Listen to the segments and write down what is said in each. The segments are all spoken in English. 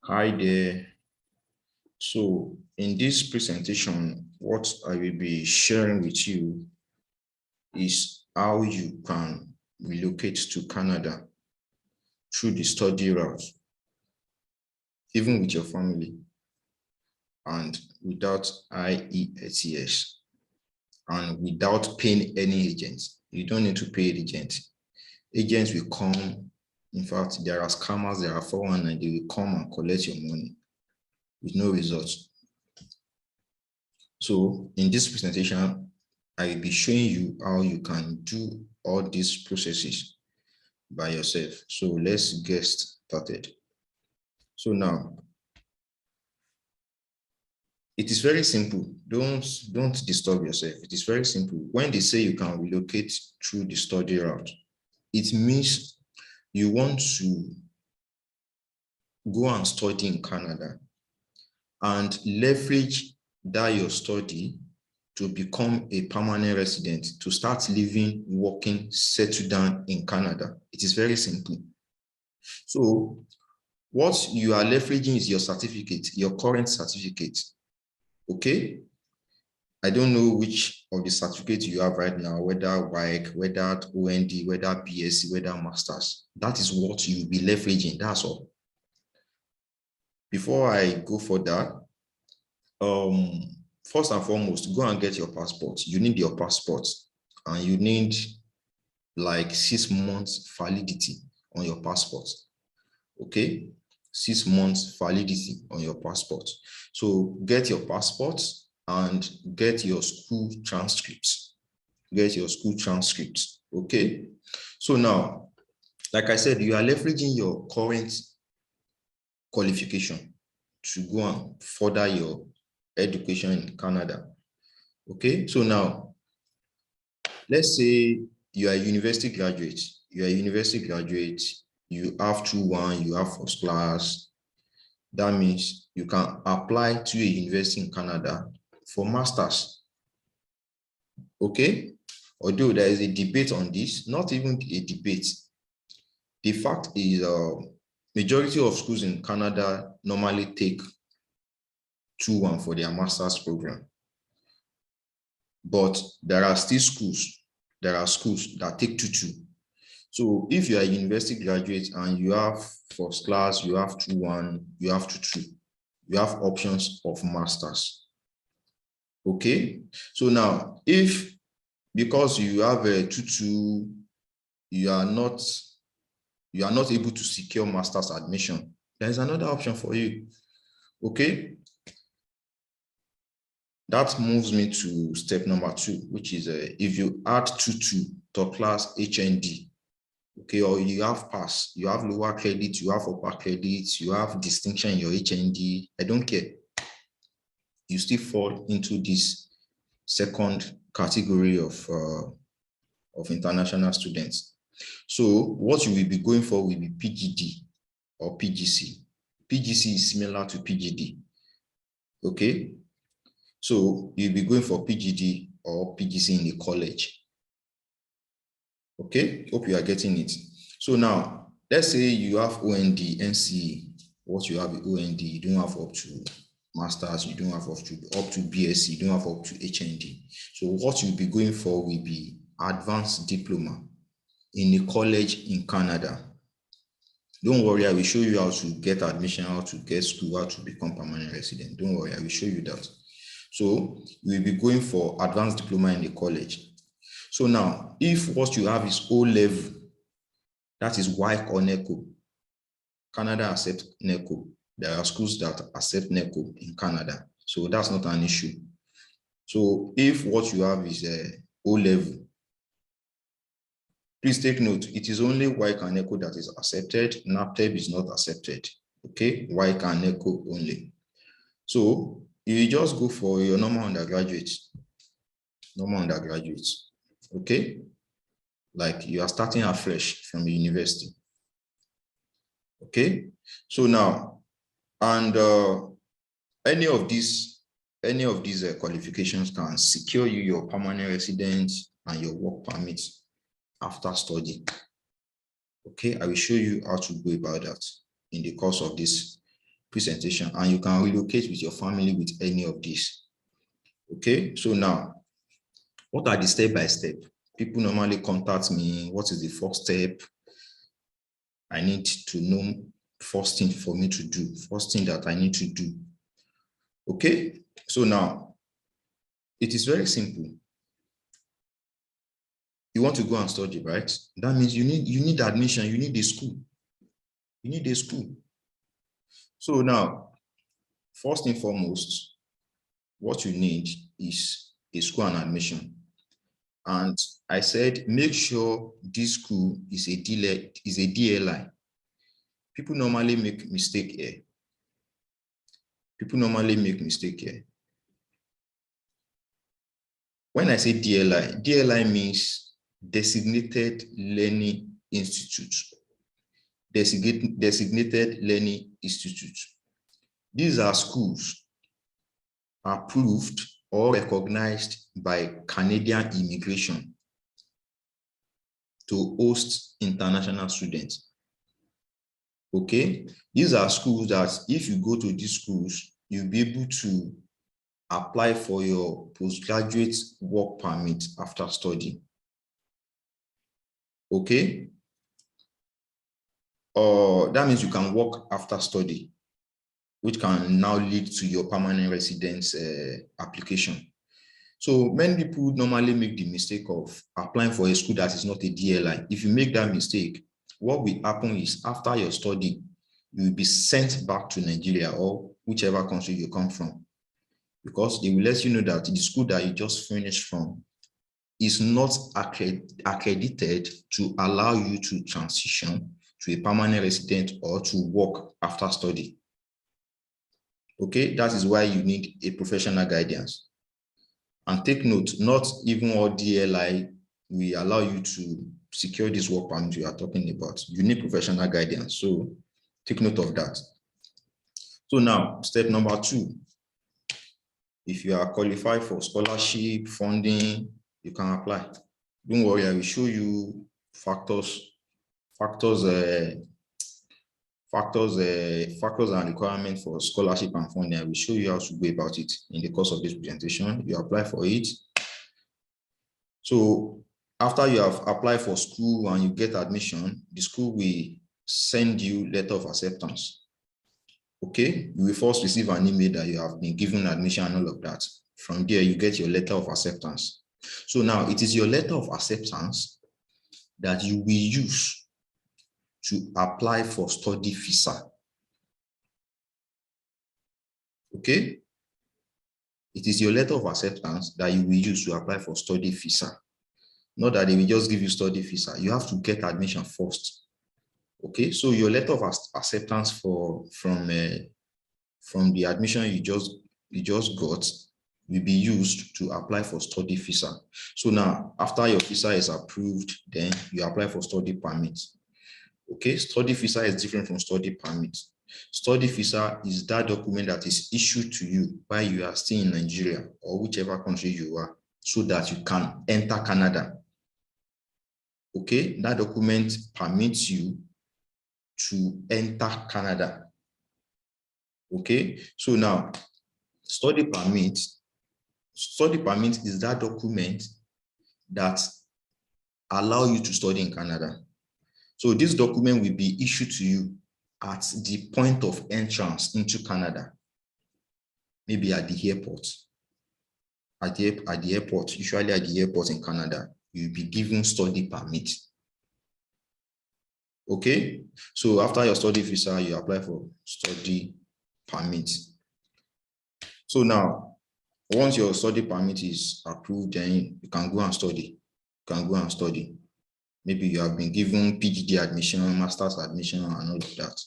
Hi there. So in this presentation, what I will be sharing with you is how you can relocate to Canada through the study route, even with your family and without Ielts and without paying any agent. You don't need to pay agents. Agents will come. In fact, there are scammers, there are 419, they will come and collect your money with no results. So in this presentation, I will be showing you how you can do all these processes by yourself. So let's get started. So now, it is very simple. Don't disturb yourself. It is very simple. When they say you can relocate through the study route, it means you want to go and study in Canada and leverage that your study to become a permanent resident, to start living, working, settle down in Canada. It is very simple. So what you are leveraging is your certificate, your current certificate. Okay? I don't know which of the certificates you have right now, whether WIC, whether OND, whether BSc, whether Masters. That is what you'll be leveraging. That's all. Before I go for that, first and foremost, go and get your passport. You need your passport and you need like 6 months validity on your passport. Okay, 6 months validity on your passport. So get your passport and get your school transcripts. Get your school transcripts. Okay, so now, like I said, you are leveraging your current qualification to go and further your education in Canada. Okay, so now let's say you are a university graduate. You are a university graduate. You have 2-1, you have first class. That means you can apply to a university in Canada for masters. Okay, although there is a debate on this, not even a debate. The fact is, majority of schools in Canada normally take 2-1 for their master's program. But there are still schools, that take 2-2. So if you are a university graduate and you have first class, you have 2-1, you have 2-2, you have options of masters. Okay, so now if because you have a 2-2, you are not able to secure master's admission, there is another option for you. Okay, that moves me to step number 2, which is if you add 2-2 to class HND, okay, or you have pass, you have lower credit, you have upper credit, you have distinction in your HND, I don't care. You still fall into this second category of international students. So what you will be going for will be PGD or PGC. PGC is similar to PGD. Okay, so you'll be going for PGD or PGC in the college. Okay, hope you are getting it. So now, let's say you have OND, NCE. What you have is OND, you don't have up to masters, you don't have up to BSc, you don't have up to HND. So what you'll be going for will be advanced diploma in a college in Canada. Don't worry, I will show you how to get admission, how to get school, how to become permanent resident. Don't worry, I will show you that. So you will be going for advanced diploma in the college. So now, if what you have is O-level, that is WIC or NECO. Canada accepts NECO. There are schools that accept NECO in Canada. So that's not an issue. So if what you have is O-level, please take note, it is only WIC and NECO that is accepted. NAPTEP is not accepted. Okay, WIC and NECO only. So you just go for your normal undergraduate. Okay, like you are starting afresh from the university. Okay, so now, and any of these qualifications can secure you your permanent residence and your work permit after study. Okay, I will show you how to go about that in the course of this presentation, and you can relocate with your family with any of these. Okay, so now, what are the step-by-step? People normally contact me, what is the first step? I need to know first thing for me to do, first thing that I need to do. Okay, so now, it is very simple. You want to go and study, right? That means you need admission, you need a school. You need a school. So now, first and foremost, what you need is a school and admission. And I said, make sure this school is a DLI. People normally make mistake here. When I say DLI means Designated Learning Institute. Designated Learning Institute. These are schools approved or recognized by Canadian immigration to host international students. Okay, these are schools that if you go to these schools, you'll be able to apply for your postgraduate work permit after study. Okay, or that means you can work after study, which can now lead to your permanent residence application. So many people normally make the mistake of applying for a school that is not a DLI. If you make that mistake, what will happen is after your study, you will be sent back to Nigeria or whichever country you come from, because they will let you know that the school that you just finished from is not accredited to allow you to transition to a permanent resident or to work after study. Okay, that is why you need a professional guidance. And take note, not even all DLI will allow you to secure this work permit you are talking about. You need professional guidance, so take note of that. So now, step number 2, if you are qualified for scholarship, funding, you can apply. Don't worry, I will show you factors and requirements for scholarship and funding. I will show you how to go about it in the course of this presentation. You apply for it. So after you have applied for school and you get admission, the school will send you letter of acceptance. Okay, you will first receive an email that you have been given admission and all of that. From there, you get your letter of acceptance. So now it is your letter of acceptance that you will use to apply for study visa. Okay, it is your letter of acceptance that you will use to apply for study visa. Not that they will just give you study visa. You have to get admission first. Okay, so your letter of acceptance from the admission you just got will be used to apply for study visa. So now, after your visa is approved, then you apply for study permit. Okay, study visa is different from study permit. Study visa is that document that is issued to you while you are still in Nigeria or whichever country you are, so that you can enter Canada. Okay, that document permits you to enter Canada. Okay, so now study permit is that document that allow you to study in Canada. So this document will be issued to you at the point of entrance into Canada, maybe at the airport. At the airport, usually at the airport in Canada, you'll be given study permit. Okay, so after your study visa, you apply for study permit. So now, once your study permit is approved, then you can go and study. Maybe you have been given PhD admission, master's admission, and all of that.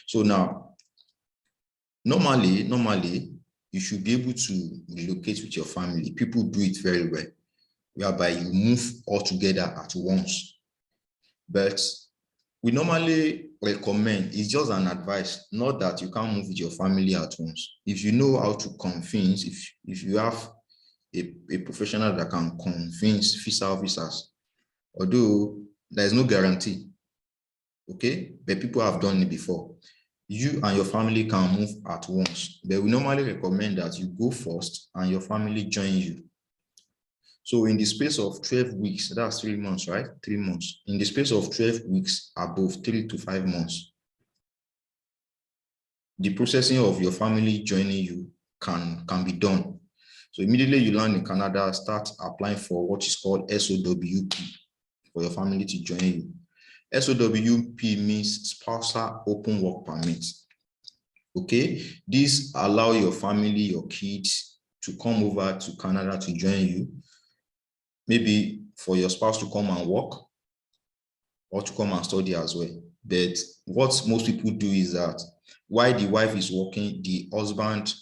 So now, normally, you should be able to relocate with your family. People do it very well, whereby you move all together at once. But we normally recommend, it's just an advice, not that you can't move with your family at once. If you know how to convince, if you have a professional that can convince visa officers, although there's no guarantee, okay, but people have done it before. you and your family can move at once, but we normally recommend that you go first and your family join you. So in the space of 12 weeks, that's 3 months, right? 3 months. In the space of 12 weeks, above 3 to 5 months, the processing of your family joining you can be done. So immediately you land in Canada, start applying for what is called SOWP for your family to join you. SOWP means Spousal Open Work Permit. Okay, this allow your family, your kids to come over to Canada to join you. Maybe for your spouse to come and work or to come and study as well. But what most people do is that while the wife is working, the husband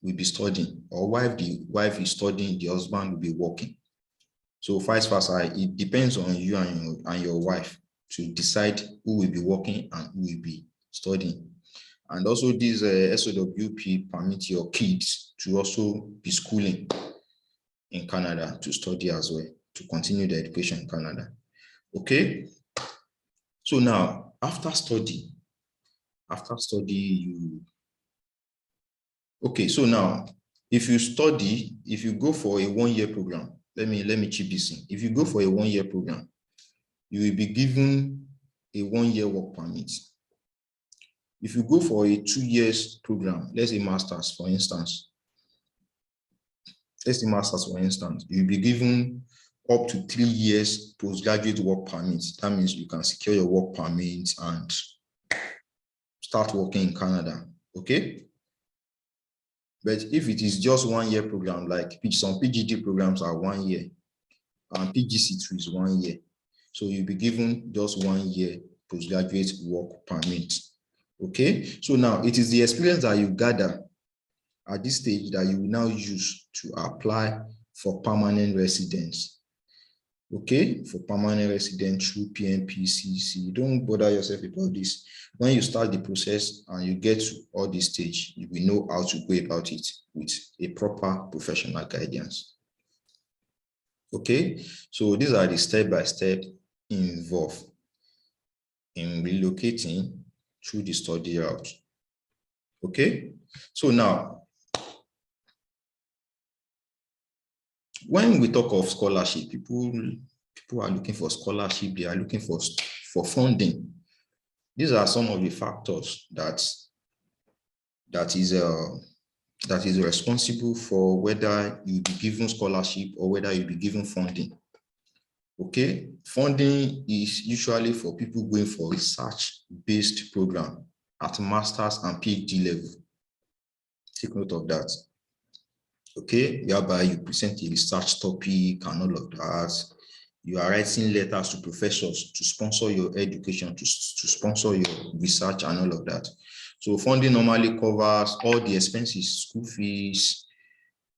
will be studying, or while the wife is studying, the husband will be working. So vice versa, it depends on you and your wife to decide who will be working and who will be studying. And also this SOWP permit your kids to also be schooling in Canada, to study as well, to continue their education in Canada. Okay. So now, after study, okay, so now, if you go for a 1-year program, let me chip this in. If you go for a 1-year program, you will be given a 1-year work permit. If you go for a 2 years program, let's say masters, for instance, you'll be given up to 3 years postgraduate work permit. That means you can secure your work permit and start working in Canada. Okay. But if it is just 1-year program, like some PGD programs are 1 year, and PGC2 is 1 year. So you'll be given just 1 year postgraduate work permit. Okay. So now it is the experience that you gather at this stage that you will now use to apply for permanent residence. Okay, for permanent residence through PNPCC. Don't bother yourself about this. When you start the process and you get to all this stage, you will know how to go about it with a proper professional guidance. Okay, so these are the step-by-step involved in relocating through the study route. Okay, so now, when we talk of scholarship, people are looking for scholarship, they are looking for funding. These are some of the factors that is responsible for whether you be given scholarship or whether you be given funding. Okay, funding is usually for people going for research-based program at master's and PhD level. Take note of that. Okay, whereby you present a research topic and all of that. You are writing letters to professors to sponsor your education, to sponsor your research and all of that. So funding normally covers all the expenses, school fees,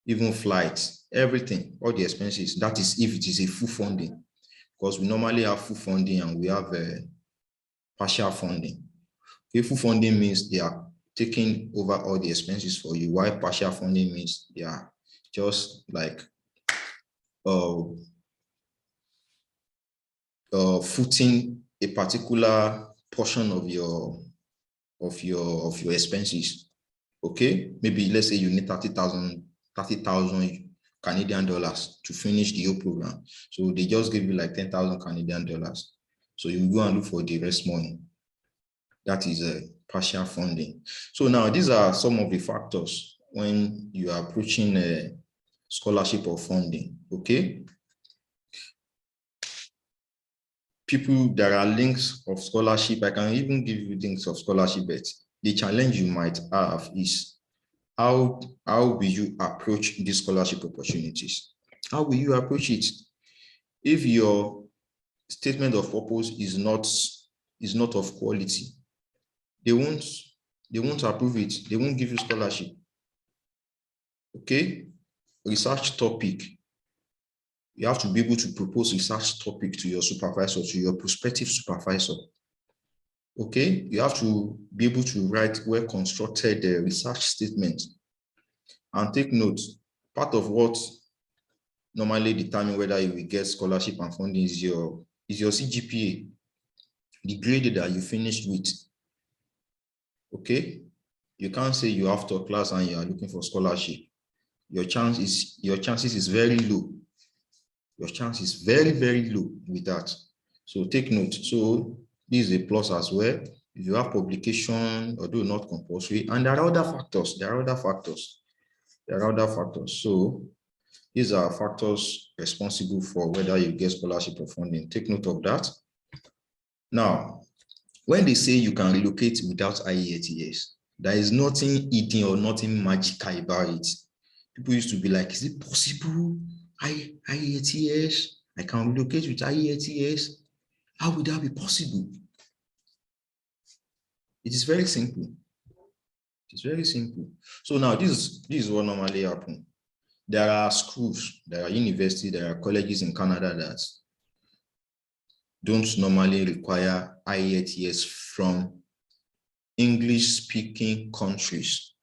even flights, everything, all the expenses. That is if it is a full funding, because we normally have full funding and we have partial funding. Okay, full funding means they are taking over all the expenses for you, while partial funding means they are just like footing a particular portion of your expenses. Okay, maybe let's say you need 30,000 Canadian dollars to finish the whole program. So they just give you like 10,000 Canadian dollars. So you go and look for the rest money. That is a partial funding. So now these are some of the factors when you are approaching a scholarship or funding. Okay. There are links of scholarship. I can even give you links of scholarship, but the challenge you might have is how will you approach these scholarship opportunities? How will you approach it? If your statement of purpose is not of quality, they won't approve it. They won't give you scholarship. Okay, research topic. You have to be able to propose research topic to your supervisor, to your prospective supervisor. Okay, you have to be able to write well-constructed research statement. And take note, part of what normally determine whether you will get scholarship and funding is your CGPA, the grade that you finished with. Okay, you can't say you have third class and you are looking for scholarship. Your chances is very low. Your chance is very, very low with that. So take note. So this is a plus as well. If you have publication, although not compulsory, and there are other factors. So these are factors responsible for whether you get scholarship or funding. Take note of that. Now, when they say you can relocate without IELTS, there is nothing hidden or nothing magical about it. People used to be like, is it possible? IELTS? I can relocate with IELTS? How would that be possible? It is very simple. It's very simple. So now this is what normally happens. There are schools, there are universities, there are colleges in Canada that don't normally require IELTS from English-speaking countries.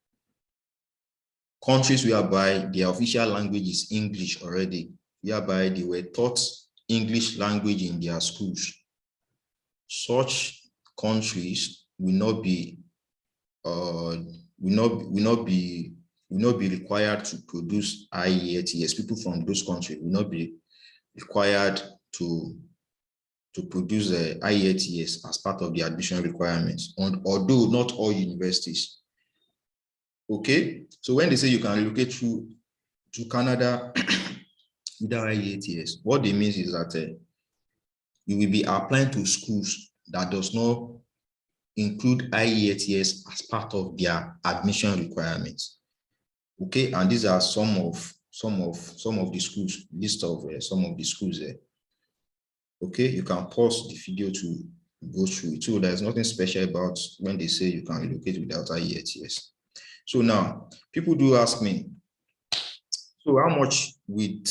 Countries whereby their official language is English already, whereby they were taught English language in their schools. Such countries will not be required to produce IELTS. People from those countries will not be required to produce IELTS as part of the admission requirements, although not all universities. Okay, so when they say you can relocate to Canada without IELTS, what they mean is that you will be applying to schools that does not include IELTS as part of their admission requirements. Okay, and these are some of the schools, list of some of the schools there. Okay, you can pause the video to go through it. So there's nothing special about when they say you can relocate without IELTS. So now, people do ask me, so how much will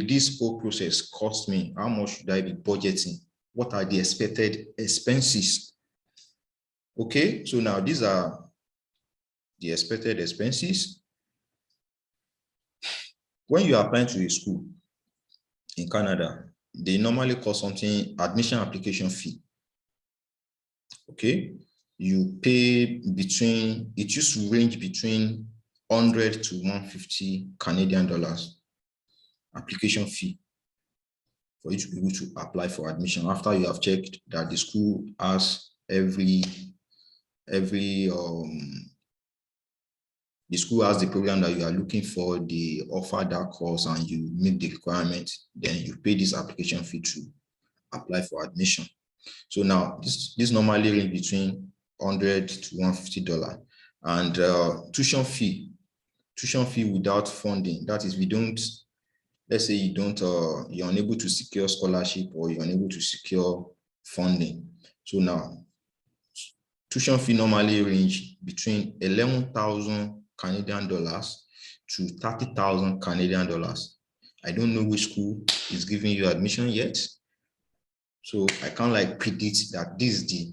this whole process cost me? How much should I be budgeting? What are the expected expenses? Okay, so now these are the expected expenses. When you are applying to a school in Canada, they normally cost something, admission application fee. Okay, you pay between, it used to range between 100 to 150 Canadian dollars application fee for you to be able to apply for admission after you have checked that the school has the school has the program that you are looking for, they offer that course and you meet the requirement, then you pay this application fee to apply for admission. So now this normally range between $100 to $150. And tuition fee without funding, that is, let's say you're unable to secure scholarship or you're unable to secure funding. So now tuition fee normally range between 11,000 Canadian dollars to 30,000 Canadian dollars. I don't know which school is giving you admission yet, so I can't predict that this is the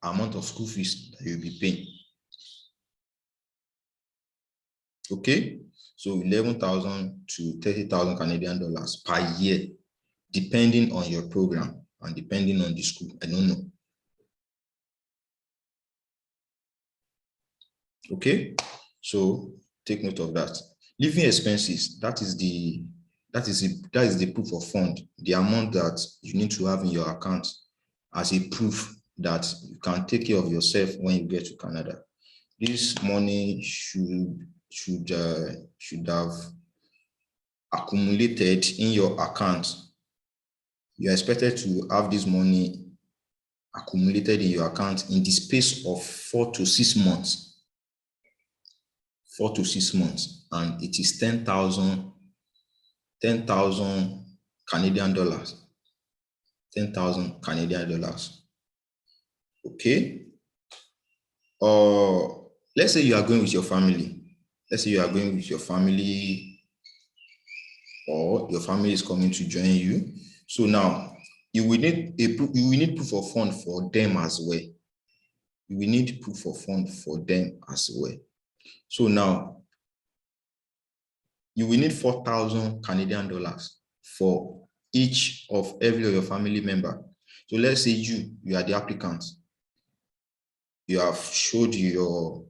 amount of school fees that you'll be paying. Okay, so 11,000 to 30,000 Canadian dollars per year, depending on your program and depending on the school. I don't know. Okay, so take note of that. Living expenses, that is the proof of fund, the amount that you need to have in your account as a proof that you can take care of yourself when you get to Canada. This money should have accumulated in your account. You are expected to have this money accumulated in your account in the space of 4 to 6 months. 4 to 6 months, and it is 10,000 Canadian dollars. 10,000 Canadian dollars. Okay. Let's say you are going with your family. Let's say you are going with your family, or your family is coming to join you. So now you will need proof of fund for them as well. You will need proof of fund for them as well. So now you will need 4,000 Canadian dollars for every of your family member. So let's say you are the applicant. You have showed your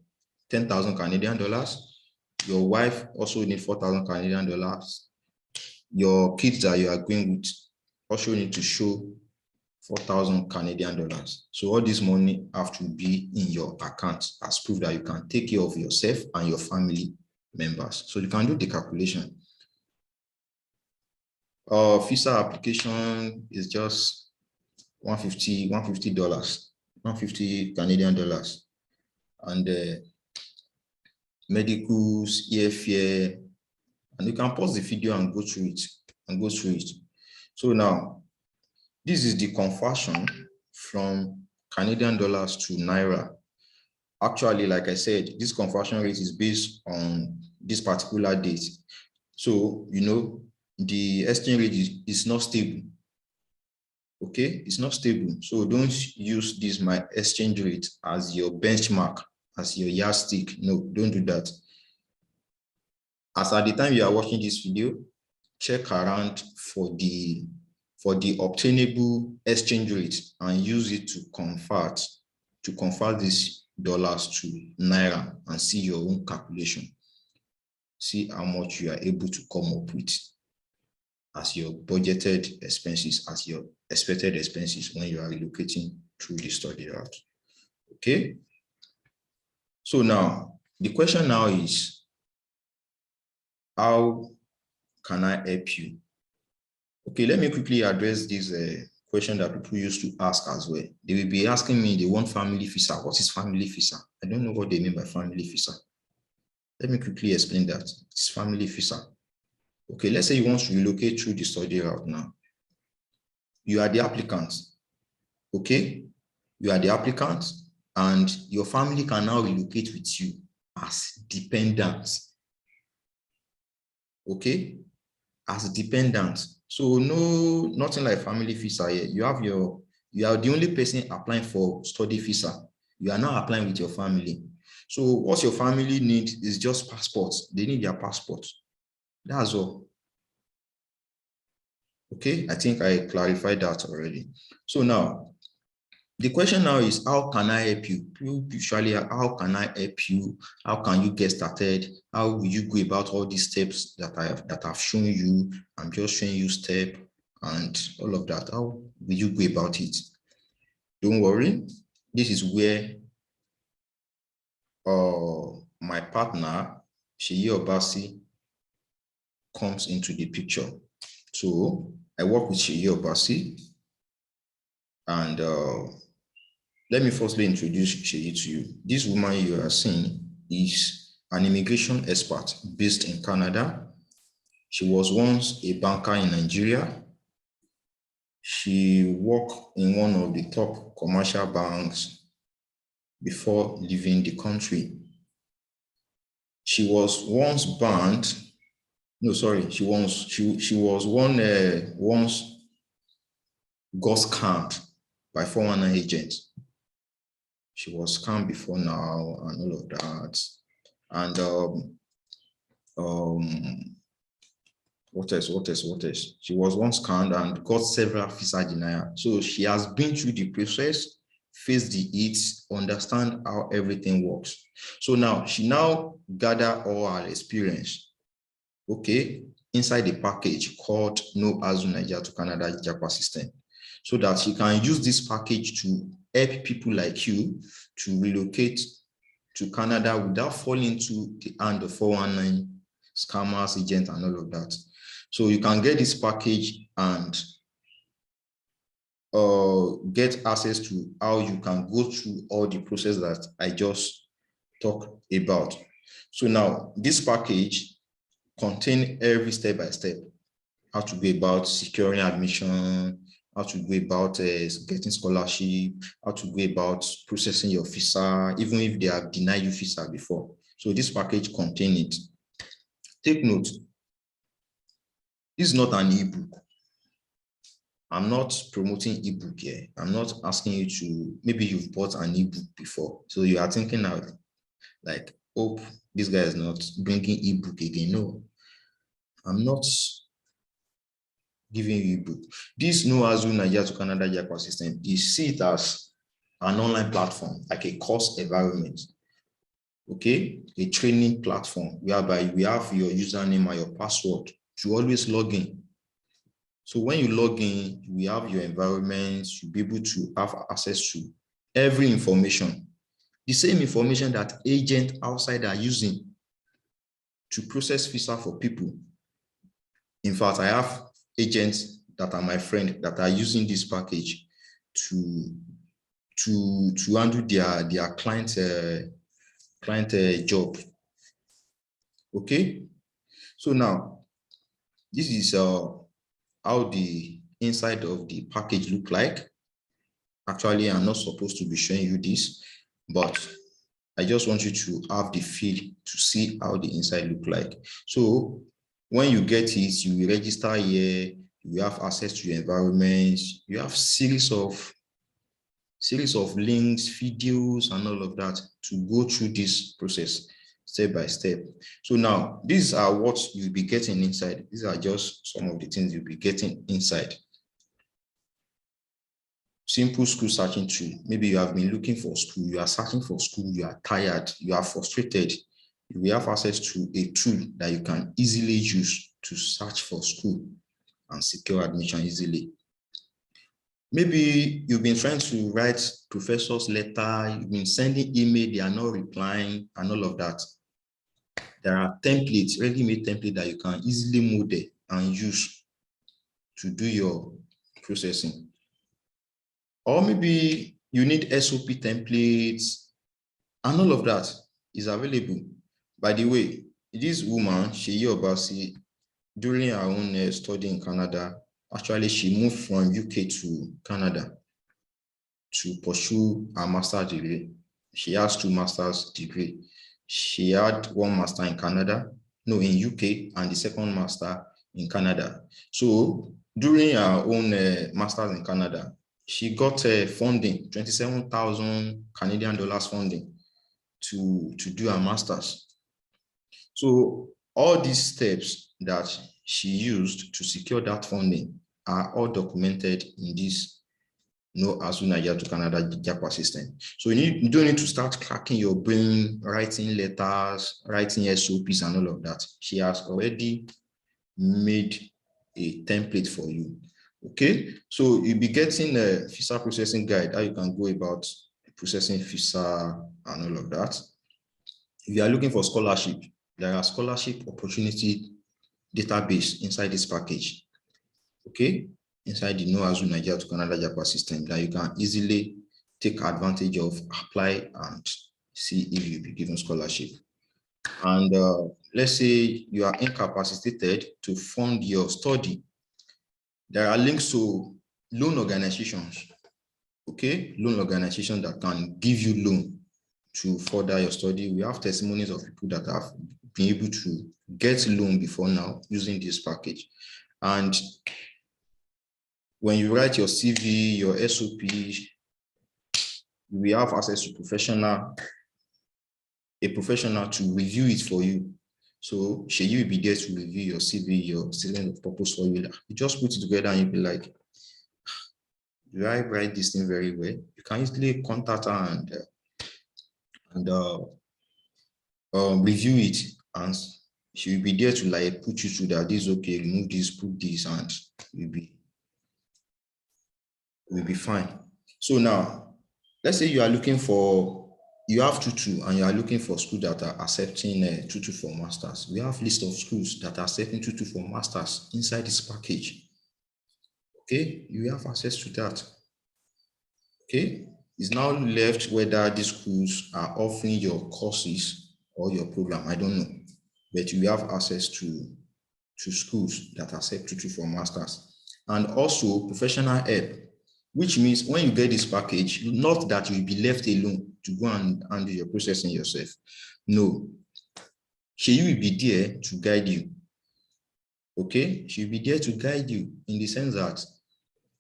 10,000 Canadian dollars. Your wife also need 4,000 Canadian dollars. Your kids that you are going with also need to show 4,000 Canadian dollars. So all this money have to be in your account as proof that you can take care of yourself and your family members. So you can do the calculation. Visa application is just $150, $150 Canadian dollars. And medicals, airfare, and you can pause the video and go through it. So now, this is the conversion from Canadian dollars to Naira. Actually, like I said, this conversion rate is based on this particular date. So, you know, the exchange rate is not stable. Okay, it's not stable. So don't use this my exchange rate as your benchmark, as your yardstick. No, don't do that. As at the time you are watching this video, check around for the obtainable exchange rate and use it to convert these dollars to Naira and see your own calculation. See how much you are able to come up with as your budgeted expenses, as your expected expenses when you are relocating through the study route. Okay. So now the question now is, how can I help you? Okay, let me quickly address this question that people used to ask as well. They will be asking me, they want family visa. What is family visa? I don't know what they mean by family visa. Let me quickly explain that. It's family visa. Okay, let's say you want to relocate through the study route now. You are the applicant. Okay, you are the applicant, and your family can now relocate with you as dependents. Okay, as dependents. So no, nothing like family visa here. You are the only person applying for study visa. You are now applying with your family. So what your family needs is just passports. They need their passports. That's all. Okay, I think I clarified that already. So now, the question now is, how can I help you? Usually, how can I help you? How can you get started? How will you go about all these steps that I've shown you? I'm just showing you step and all of that. How will you go about it? Don't worry. This is where my partner, Seyi Obasi, comes into the picture. So I work with Seyi Obasi, and let me firstly introduce Seyi to you. This woman you are seeing is an immigration expert based in Canada. She was once a banker in Nigeria. She worked in one of the top commercial banks before leaving the country. She was once banned. No, sorry, she was once got scammed by 419 agents. She was scammed before now and all of that. And what else? She was once scammed and got several visa denial. So she has been through the process, faced the hits, understand how everything works. So now she gather all her experience, okay, inside the package called No Azu Naija to Canada Japa System, so that she can use this package to help people like you to relocate to Canada without falling into the hand of 419 scammers, agents, and all of that. So you can get this package and get access to how you can go through all the process that I just talked about. So now this package contains every step by step, how to go about securing admission, how to go about getting scholarship, how to go about processing your visa, even if they have denied you visa before. So this package contains it. Take note, this is not an ebook. I'm not promoting ebook here. I'm not asking you to, maybe you've bought an ebook before. So you are thinking now, like, hope this guy is not bringing ebook again. No, I'm not giving you ebook. This No Azu Naija to Canada Japa System, you see it as an online platform, like a course environment. Okay, a training platform whereby we have your username and your password to always log in. So when you log in, we have your environment, you'll be able to have access to every information, the same information that agents outside are using to process visa for people. In fact, I have agents that are my friend that are using this package to handle their client job. Okay, so now this is how the inside of the package look like. Actually, I'm not supposed to be showing you this, but I just want you to have the feel to see how the inside look like. So when you get it, you will register here, you have access to your environment, you have series of links, videos, and all of that to go through this process step by step. So now, these are what you'll be getting inside. These are just some of the things you'll be getting inside. Simple school searching tool. Maybe you have been looking for school, you are searching for school, you are tired, you are frustrated. You have access to a tool that you can easily use to search for school and secure admission easily. Maybe you've been trying to write professor's letter, you've been sending email, they are not replying, and all of that. There are templates, ready-made templates that you can easily model and use to do your processing. Or maybe you need SOP templates, and all of that is available. By the way, this woman, Seyi Obasi, during her own study in Canada, actually she moved from UK to Canada to pursue her master's degree. She has 2 master's degrees. She had 1 master in Canada, no, in UK, and the 2nd master in Canada. So during her own master's in Canada, she got funding, 27,000 Canadian dollars funding to do her master's. So all these steps that she used to secure that funding are all documented in this Naija to Canada Japa system. So you don't need to start cracking your brain, writing letters, writing SOPs and all of that. She has already made a template for you. Okay, so you'll be getting a visa processing guide, how you can go about processing visa and all of that. If you are looking for scholarship, there are scholarship opportunity database inside this package. Okay, inside the Naija to Canada Japa system that you can easily take advantage of, apply, and see if you'll be given scholarship. And let's say you are incapacitated to fund your study. There are links to loan organizations, okay? Loan organizations that can give you loan to further your study. We have testimonies of people that have been able to get loan before now using this package. And when you write your CV, your SOP, we have access to a professional to review it for you. So Seyi will be there to review your CV, your statement of purpose for you. You just put it together and you'll be like, do I write this thing very well? You can easily contact her and review it, and she will be there to like put you through that. This is okay, remove this, put this, and we'll be fine. So now, let's say you are looking for, you have tutu and you are looking for schools that are accepting tutu for masters. We have list of schools that are accepting tutu for masters inside this package. Okay, you have access to that. Okay, it's now left whether these schools are offering your courses or your program. I don't know, but you have access to schools that accept tutu for masters, and also professional help, which means when you get this package, not that you'll be left alone to go and do your processing yourself. No, she will be there to guide you. Okay, she'll be there to guide you in the sense that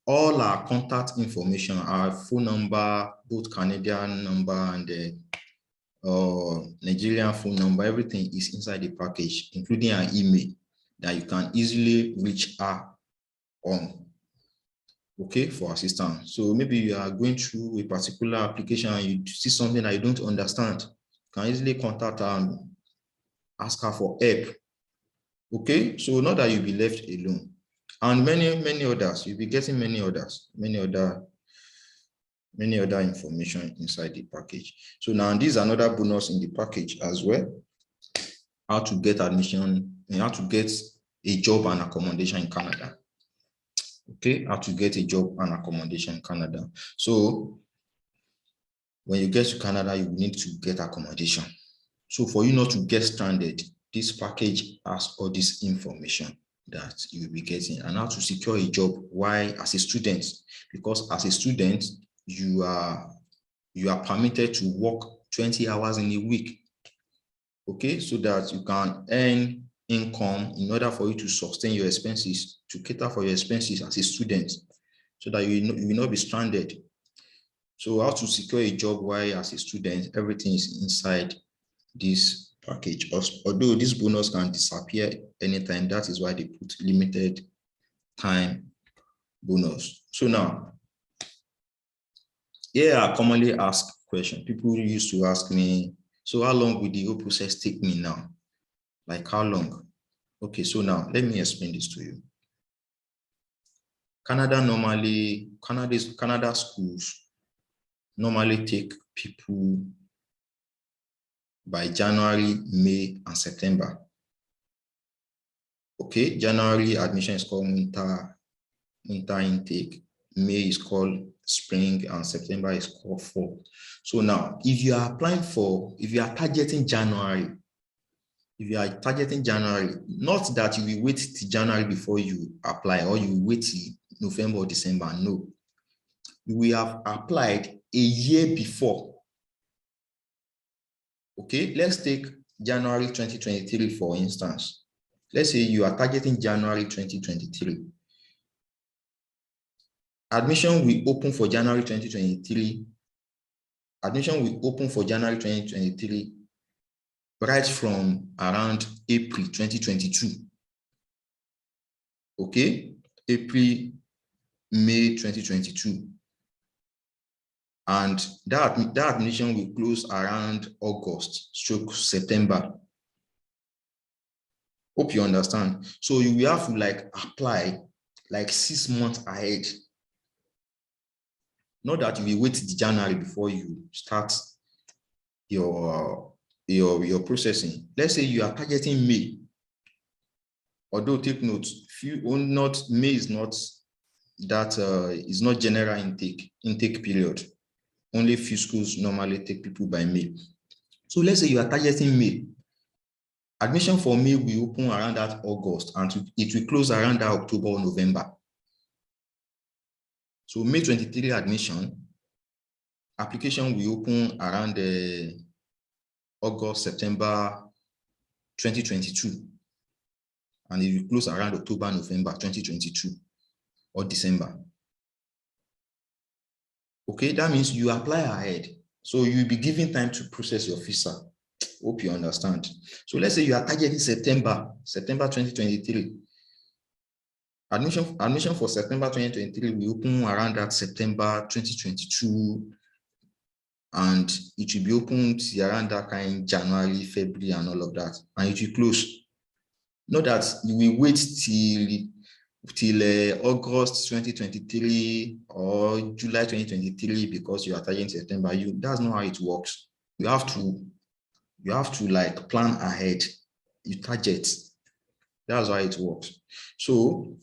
all our contact information, our phone number, both Canadian number and the Nigerian phone number, everything is inside the package, including our email that you can easily reach her on. okay, for assistance. So maybe you are going through a particular application and you see something that you don't understand, you can easily contact her and ask her for help. Okay, so not that you'll be left alone. And many others, you'll be getting many other information inside the package. So now this is another bonus in the package as well. How to get admission and how to get a job and accommodation in Canada. Okay, how to get a job and accommodation in Canada. So when you get to Canada, you need to get accommodation. So for you not to get stranded, this package has all this information that you will be getting and how to secure a job. Why? As a student, because as a student, you are permitted to work 20 hours in a week. Okay, so that you can earn income in order for you to sustain your expenses, to cater for your expenses as a student, so that you will not be stranded. So how to secure a job while as a student, everything is inside this package. Although this bonus can disappear anytime, that is why they put limited time bonus. So now, here I commonly asked question. People used to ask me, so how long will the whole process take me now? Like how long? Okay, so now let me explain this to you. Canada schools normally take people by January, May, and September. Okay, January admission is called winter intake, May is called spring, and September is called fall. So now, if you are targeting January, not that you will wait till January before you apply, or you will wait till November or December, no. You will have applied a year before. Okay, let's take January 2023, for instance. Let's say you are targeting January 2023. Admission will open for January 2023. Admission will open for January 2023 right from around April 2022. Okay, April, May 2022. And that admission will close around August/September. Hope you understand. So you will have to like apply like 6 months ahead. Not that you will wait till January before you start your processing. Let's say you are targeting May. Although take note, May is not that is not general intake period. Only few schools normally take people by May. So let's say you are targeting May. Admission for May will open around that August, and it will close around that October or November. So May 23 admission, application will open around August, September 2022, and it will close around October, November 2022 or December. Okay, that means you apply ahead. So you'll be given time to process your visa. Hope you understand. So let's say you are targeting September 2023. Admission for September 2023 will open around that September 2022, and it will be open around that kind January, February, and all of that, and it will close. Not that you will wait till August 2023 or July 2023 because you are targeting September. That's not how it works. You have to like plan ahead. You target. That's how it works. So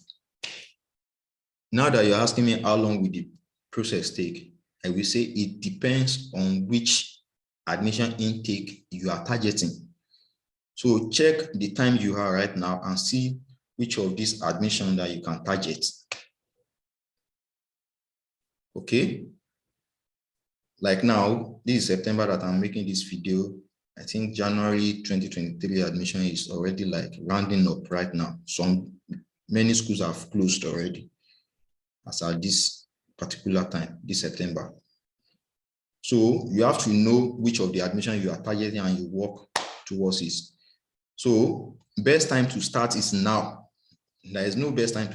now that you're asking me how long will the process take, I will say it depends on which admission intake you are targeting. So check the time you are right now and see which of these admission that you can target. Okay. Like now, this is September that I'm making this video. I think January 2023 admission is already like rounding up right now. Many schools have closed already as at this particular time, this September. So you have to know which of the admission you are targeting and you work towards it. So best time to start is now. There is no best time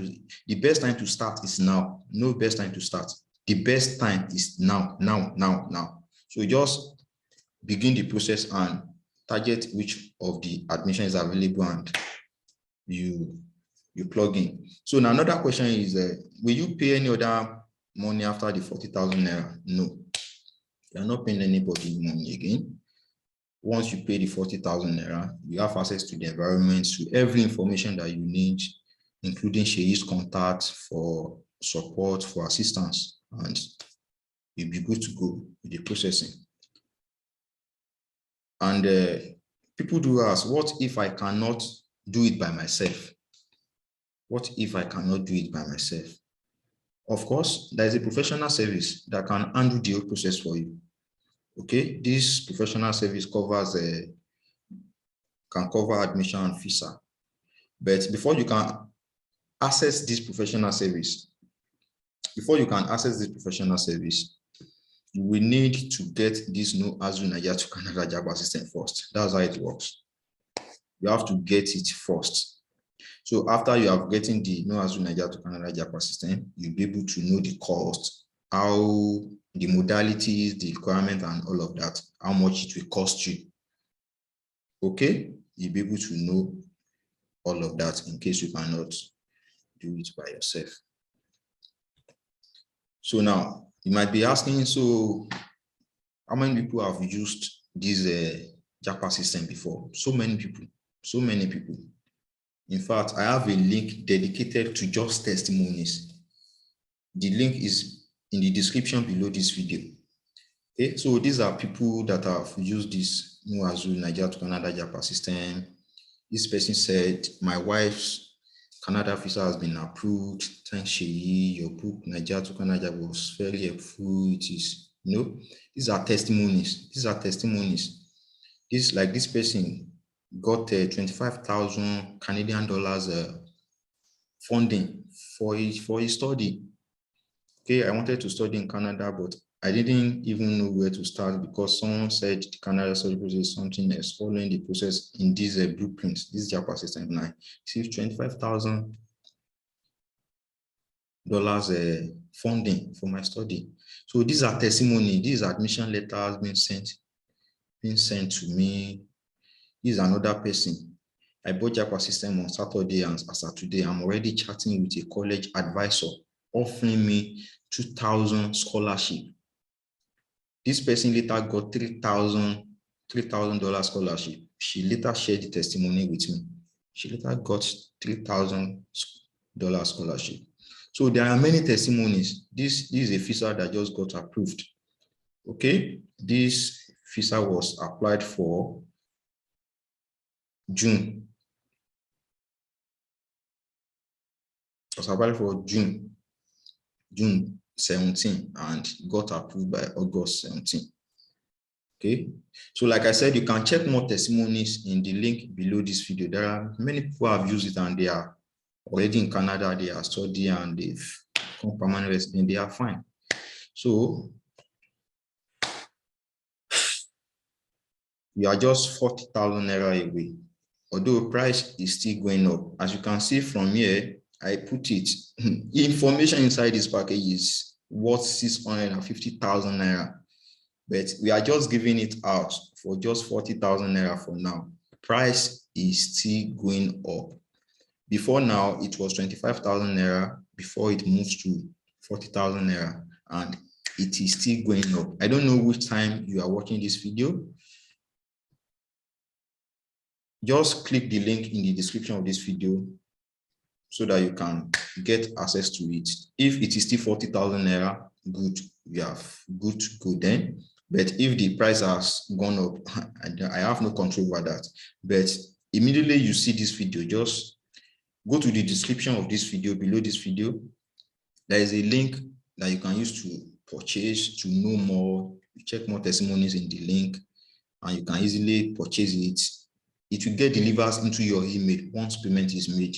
the best time to start is now. No best time to start. The best time is now. So just begin the process and target which of the admission is available and you plug in. So now another question is, will you pay any other money after the 40,000 naira? No, you are not paying anybody money again. Once you pay the 40,000 naira, you have access to the environment, to every information that you need, including Seyi's contact for support, for assistance, and you'll be good to go with the processing. And people do ask, what if I cannot do it by myself? What if I cannot do it by myself? Of course, there is a professional service that can handle the whole process for you. Okay, this professional service covers can cover admission and visa. But before you can access this professional service, you will need to get this Naija to Canada Japa System first. That's how it works. You have to get it first. So after you have gotten the Naija to Canada Japa System, you'll be able to know the cost, how the modalities, the requirement, and all of that, how much it will cost you. Okay, you'll be able to know all of that in case you cannot do it by yourself. So now you might be asking, so how many people have used this Japa system before? So many people. In fact, I have a link dedicated to just testimonies. The link is in the description below this video. Okay, so these are people that have used this Naija to Canada Japa system. This person said, my wife's Canada visa has been approved. Thanks, Seyi. Your book, Naija to Canada, was very helpful. It is, these are testimonies. This person got 25,000 Canadian dollars funding for his study. Okay, I wanted to study in Canada, but I didn't even know where to start because someone said the Canada study process is something else, following the process in these blueprints, this Japa system. And I received $25,000 funding for my study. So these are testimony. These admission letters being sent to me. This is another person. I bought Japa system on Saturday, and as of today, I'm already chatting with a college advisor offering me 2,000 scholarship. This person later got $3,000 scholarship. She later shared the testimony with me. She later got $3,000 scholarship. So there are many testimonies. This is a visa that just got approved. Okay, this visa was applied for June. It was applied for June 17 and got approved by August 17. Okay, so like I said, you can check more testimonies in the link below this video. There are many people who have used it and they are already in Canada, they are studying and they've become permanent resident, they are fine. So we are just 40,000 naira away, although price is still going up. As you can see from here, I put it, information inside this package is worth 650,000 naira, but we are just giving it out for just 40,000 naira for now. Price is still going up. Before now, it was 25,000 naira before it moves to 40,000 naira, and it is still going up. I don't know which time you are watching this video. Just click the link in the description of this video so that you can get access to it. If it is still 40,000 naira, good, we have good to go then. But if the price has gone up, I have no control over that. But immediately you see this video, just go to the description of this video, below this video. There is a link that you can use to purchase, to know more, check more testimonies in the link, and you can easily purchase it. It will get delivered into your email once payment is made.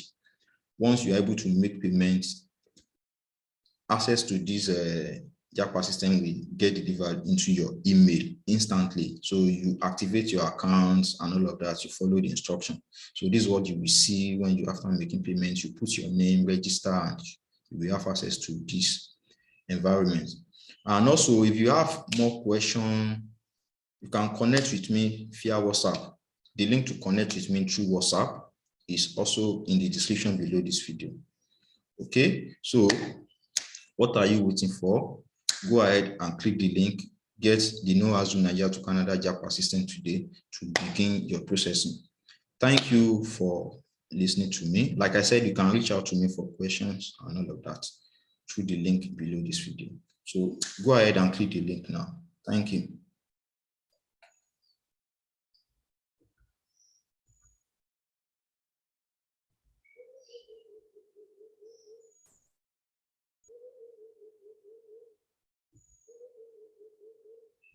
Once you're able to make payments, access to this Japa System will get delivered into your email instantly. So you activate your accounts and all of that. You follow the instruction. So this is what you will see when you, after making payments, you put your name, register, and you will have access to this environment. And also, if you have more questions, you can connect with me via WhatsApp. The link to connect with me through WhatsApp is also in the description below this video. Okay, so what are you waiting for? Go ahead and click the link. Get the No Azu Naija to Canada Japa System today to begin your processing. Thank you for listening to me. Like I said, you can reach out to me for questions and all of that through the link below this video. So go ahead and click the link now. Thank you.